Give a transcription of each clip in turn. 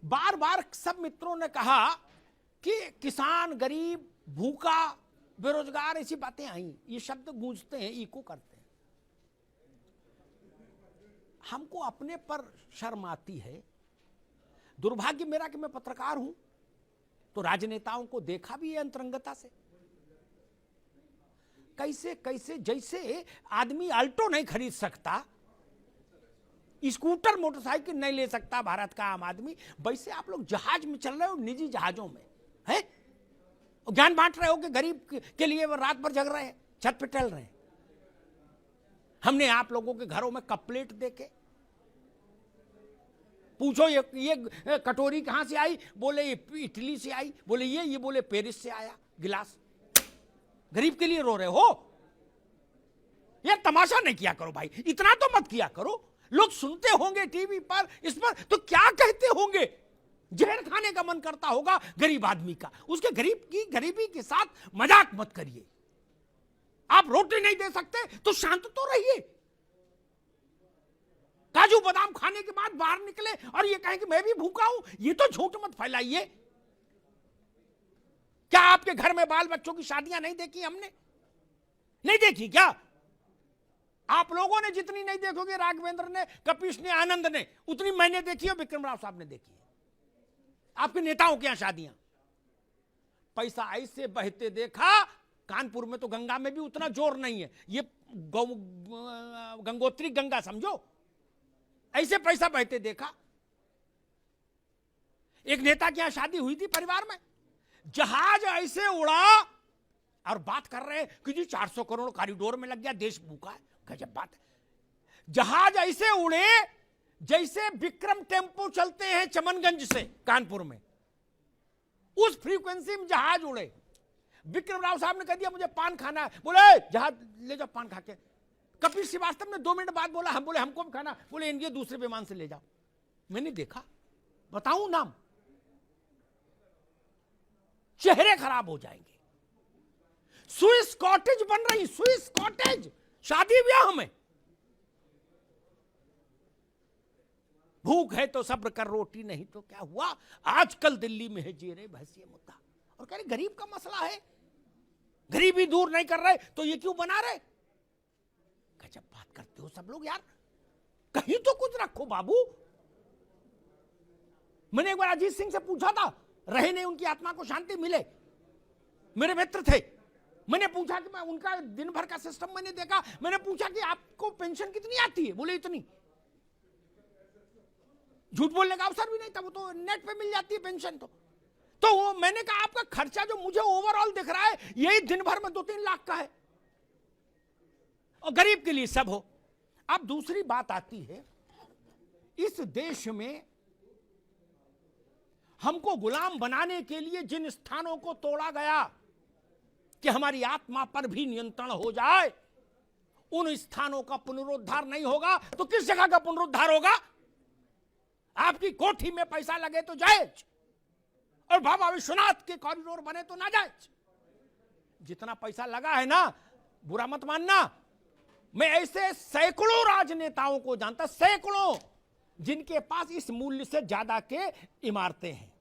बार बार सब मित्रों ने कहा कि किसान, गरीब, भूखा, बेरोजगार, ऐसी बातें आई, ये शब्द गूंजते हैं, इको करते हैं। हमको अपने पर शर्म आती है। दुर्भाग्य मेरा कि मैं पत्रकार हूं, तो राजनेताओं को देखा भी है अंतरंगता से, कैसे कैसे, जैसे आदमी अल्टो नहीं खरीद सकता, स्कूटर, मोटरसाइकिल नहीं ले सकता भारत का आम आदमी, वैसे आप लोग जहाज में चल रहे हो, निजी जहाजों में है, ज्ञान बांट रहे हो कि गरीब के लिए वो रात भर जग रहे हैं, छत पे टहल रहे हैं। हमने आप लोगों के घरों में कप प्लेट देके पूछो ये कटोरी कहां से आई, बोले ये इटली से आई, बोले ये बोले पेरिस से आया गिलास। गरीब के लिए रो रहे हो? ये तमाशा नहीं किया करो भाई, इतना तो मत किया करो। लोग सुनते होंगे टीवी पर, इस पर, तो क्या कहते होंगे? जहर खाने का मन करता होगा गरीब आदमी का। उसके गरीबी के साथ मजाक मत करिए। आप रोटी नहीं दे सकते तो शांत तो रहिए। काजू बादाम खाने के बाद बाहर निकले और ये कहें कि मैं भी भूखा हूं, ये तो झूठ मत फैलाइए। क्या आपके घर में बाल बच्चों की शादियां नहीं देखी हमने? नहीं देखी क्या? आप लोगों ने जितनी नहीं देखोगे, राघवेंद्र ने, कपिश ने, आनंद ने, उतनी मैंने देखी है, विक्रम राव साहब ने देखी है। आपके नेताओं के यहां शादियां पैसा ऐसे बहते देखा। कानपुर में तो गंगा में भी उतना जोर नहीं है, ये गंगोत्री गंगा समझो, ऐसे पैसा बहते देखा। एक नेता के यहां शादी हुई थी परिवार में, जहाज ऐसे उड़ा और बात कर रहे हैं कि जी 400 करोड़ कॉरिडोर में लग गया, देश भूखा है। गजब बात है। जहाज ऐसे उड़े जैसे विक्रम टेम्पो चलते हैं चमनगंज से कानपुर में, उस फ्रीक्वेंसी में जहाज उड़े। विक्रम राव साहब ने कह दिया मुझे पान खाना है, बोले जहाज ले जाओ पान खा के। कपिल श्रीवास्तव ने 2 मिनट बाद बोला, हम बोले हमको भी खाना, बोले इनके दूसरे विमान से ले जाओ। मैंने देखा, बताऊं नाम, चेहरे खराब हो जाएंगे। स्विस कॉटेज बन रही, स्विस कॉटेज शादी ब्याह में। भूख है तो सब्र कर, रोटी नहीं तो क्या हुआ। आजकल दिल्ली में है जेरे बहस ये मुद्दा, और कह रहे गरीब का मसला है, गरीबी दूर नहीं कर रहे तो ये क्यों बना रहे। गजब बात करते हो सब लोग यार, कहीं तो कुछ रखो बाबू। मैंने एक बार अजीत सिंह से पूछा था, रहे नहीं, उनकी आत्मा को शांति मिले, मेरे मित्र थे। मैंने पूछा कि मैं उनका दिन भर का सिस्टम मैंने देखा, मैंने पूछा कि आपको पेंशन कितनी आती है, बोले इतनी। झूठ बोलने का अवसर भी नहीं था, वो तो नेट पे मिल जाती है पेंशन। तो वो मैंने कहा आपका खर्चा जो मुझे ओवरऑल दिख रहा है यही दिन भर में 2-3 लाख का है, और गरीब के लिए सब हो। अब दूसरी बात आती है, इस देश में हमको गुलाम बनाने के लिए जिन स्थानों को तोड़ा गया कि हमारी आत्मा पर भी नियंत्रण हो जाए, उन स्थानों का पुनरुद्धार नहीं होगा तो किस जगह का पुनरुद्धार होगा? आपकी कोठी में पैसा लगे तो जायज, और बाबा विश्वनाथ के कॉरिडोर बने तो ना जायज। जितना पैसा लगा है ना, बुरा मत मानना, मैं ऐसे सैकड़ों राजनेताओं को जानता, सैकड़ों, जिनके पास इस मूल्य से ज्यादा के इमारतें हैं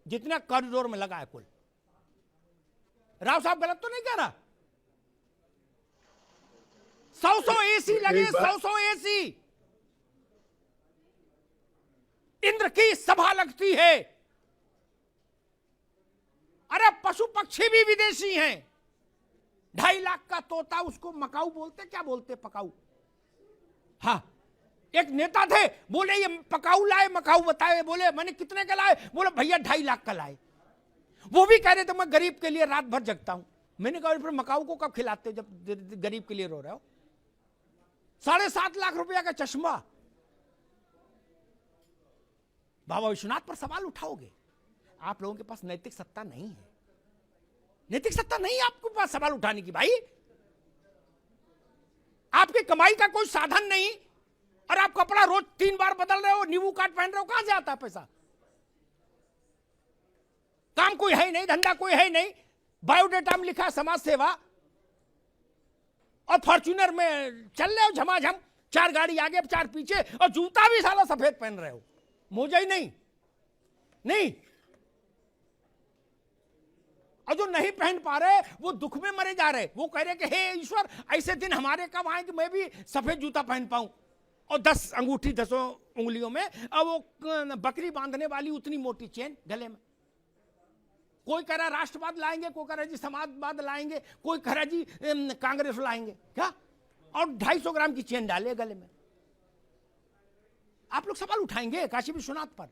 जितना कॉरिडोर में लगा है कुल। राव साहब गलत तो नहीं कह रहा? 100 एसी लगे, 100 एसी। इंद्र की सभा लगती है। अरे पशु पक्षी भी विदेशी हैं। 2.5 लाख का तोता, उसको मकाऊ बोलते, क्या बोलते पकाऊ? हाँ, एक नेता थे, बोले ये पकाऊ लाए, मकाऊ बताए, बोले मैंने कितने का लाए, बोले भैया 2.5 लाख का लाए। वो भी कह रहे थे मैं गरीब के लिए रात भर जगता हूं। मैंने कहा फिर मकाऊ को कब खिलाते जब गरीब के लिए रो रहे हो? 7.5 लाख रुपया का चश्मा। बाबा विश्वनाथ पर सवाल उठाओगे? आप लोगों के पास नैतिक सत्ता नहीं है, नैतिक सत्ता नहीं आपके पास सवाल उठाने की। भाई आपकी कमाई का कोई साधन नहीं, और आप कपड़ा रोज 3 बार बदल रहे हो, नींबू काट पहन रहे हो, कहां से आता है पैसा? काम कोई है नहीं, धंधा कोई है नहीं, बायोडेटा में लिखा समाज सेवा, और फॉर्च्यूनर में चल रहे हो झमाझम, 4 गाड़ी आगे 4 पीछे, और जूता भी साला सफेद पहन रहे हो, मोजा ही नहीं। नहीं। और जो नहीं पहन पा रहे वो दुख में मरे जा रहे, वो कह रहे कि हे ईश्वर ऐसे दिन हमारे कब आए कि मैं भी सफेद जूता पहन पाऊं और 10 अंगूठी 10 उंगलियों में, और वो बकरी बांधने वाली उतनी मोटी चेन गले में। कोई कह रहा राष्ट्रवाद लाएंगे, कोई कह रहा जी समाजवाद लाएंगे, कोई कह रहा जी कांग्रेस लाएंगे क्या, और 250 ग्राम की चेन डाले गले में। आप लोग सवाल उठाएंगे काशी विश्वनाथ पर?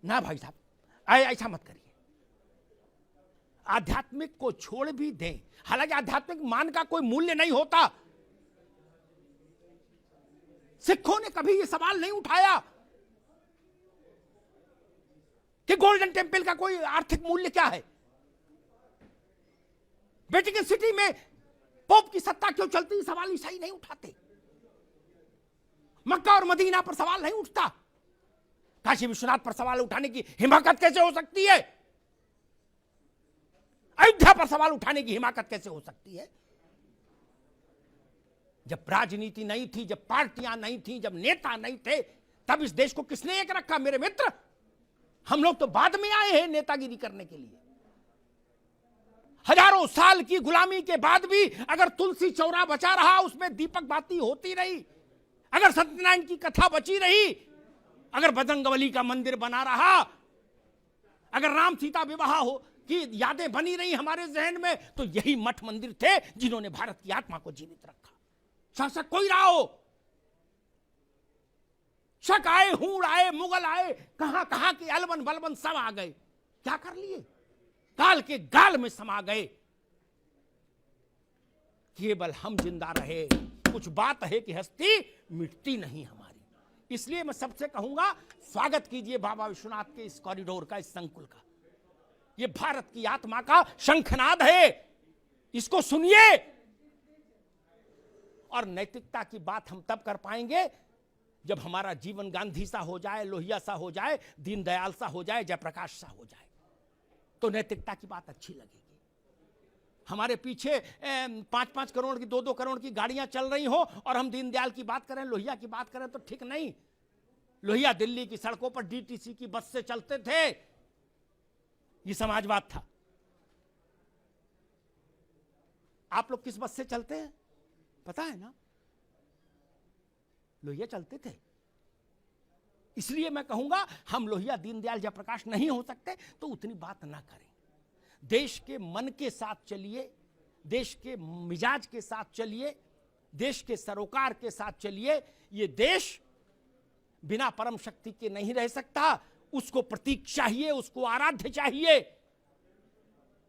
ना भाई साहब, ऐसा मत करिए। आध्यात्मिक को छोड़ भी दें, हालांकि आध्यात्मिक मान का कोई मूल्य नहीं होता। सिखों ने कभी यह सवाल नहीं उठाया कि गोल्डन टेम्पल का कोई आर्थिक मूल्य क्या है, वेटिकन सिटी में पोप की सत्ता क्यों चलती, सवाल ईसाई नहीं उठाते। मक्का और मदीना पर सवाल नहीं उठता, काशी विश्वनाथ पर सवाल उठाने की हिमाकत कैसे हो सकती है? अयोध्या पर सवाल उठाने की हिमाकत कैसे हो सकती है? जब राजनीति नहीं थी, जब पार्टियां नहीं थी, जब नेता नहीं थे, तब इस देश को किसने एक रखा मेरे मित्र? हम लोग तो बाद में आए हैं नेतागिरी करने के लिए। हजारों साल की गुलामी के बाद भी अगर तुलसी चौरा बचा रहा, उसमें दीपक बाती होती रही, अगर सत्यनारायण की कथा बची रही, अगर बजरंगबली का मंदिर बना रहा, अगर राम सीता विवाह हो की यादें बनी रही हमारे जहन में, तो यही मठ मंदिर थे जिन्होंने भारत की आत्मा को जीवित रखा। शासक कोई रहा हो, शक आए, हूड़ आए, मुगल आए, कहां कहां के अलबन बलबन सब आ गए, क्या कर लिए? काल के गाल में समा गए। केवल हम जिंदा रहे। कुछ बात है कि हस्ती मिटती नहीं हमारी। इसलिए मैं सबसे कहूंगा, स्वागत कीजिए बाबा विश्वनाथ के इस कॉरिडोर का, इस संकुल का। यह भारत की आत्मा का शंखनाद है, इसको सुनिए। और नैतिकता की बात हम तब कर पाएंगे जब हमारा जीवन गांधी सा हो जाए, लोहिया सा हो जाए, दीनदयाल सा हो जाए, जयप्रकाश सा हो जाए, तो नैतिकता की बात अच्छी लगेगी। हमारे पीछे 5-5 करोड़ की 2-2 करोड़ की गाड़ियां चल रही हो और हम दीनदयाल की बात करें, लोहिया की बात करें, तो ठीक नहीं। लोहिया दिल्ली की सड़कों पर डीटीसी की बस से चलते थे, ये समाजवाद था। आप लोग किस बस से चलते हैं पता है ना? लोहिया चलते थे। इसलिए मैं कहूंगा, हम लोहिया दीनदयाल जयप्रकाश नहीं हो सकते तो उतनी बात ना करें। देश के मन के साथ चलिए, देश के मिजाज के साथ चलिए, देश के सरोकार के साथ चलिए। ये देश बिना परम शक्ति के नहीं रह सकता। उसको प्रतीक चाहिए, उसको आराध्य चाहिए।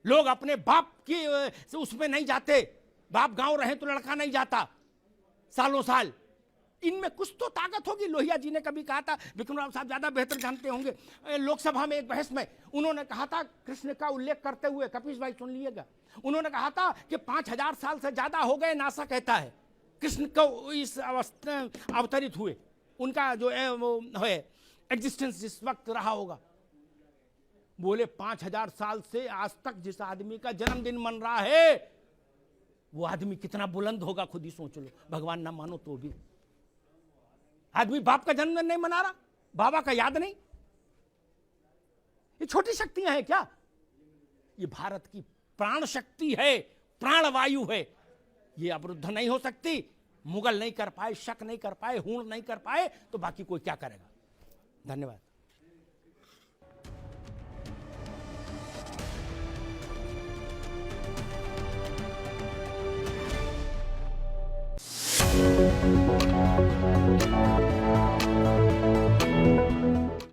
लोग अपने बाप की उसमें नहीं जाते, बाप गांव रहे तो लड़का नहीं जाता सालों साल। इनमें कुछ तो ताकत होगी। लोहिया जी ने कभी कहा था, विक्रम राव साहब ज्यादा बेहतर जानते होंगे, लोकसभा में एक बहस में उन्होंने कहा था, कृष्ण का उल्लेख करते हुए, कपीश भाई सुन लीजिएगा, उन्होंने कहा था कि 5000 साल से ज्यादा हो गए, नासा कहता है, कृष्ण को इस अवस्था अवतरित हुए, उनका जो है वो है एग्जिस्टेंस जिस वक्त रहा होगा। बोले 5000 साल से आज तक जिस आदमी का जन्मदिन मन रहा है, वो आदमी कितना बुलंद होगा खुद ही सोच लो। भगवान ना मानो तो भी आदमी बाप का जन्मदिन नहीं मना रहा, बाबा का याद नहीं। ये छोटी शक्तियां हैं क्या? ये भारत की प्राण शक्ति है, प्राणवायु है। ये अवरुद्ध नहीं हो सकती। मुगल नहीं कर पाए, शक नहीं कर पाए, हूण नहीं कर पाए, तो बाकी कोई क्या करेगा? धन्यवाद।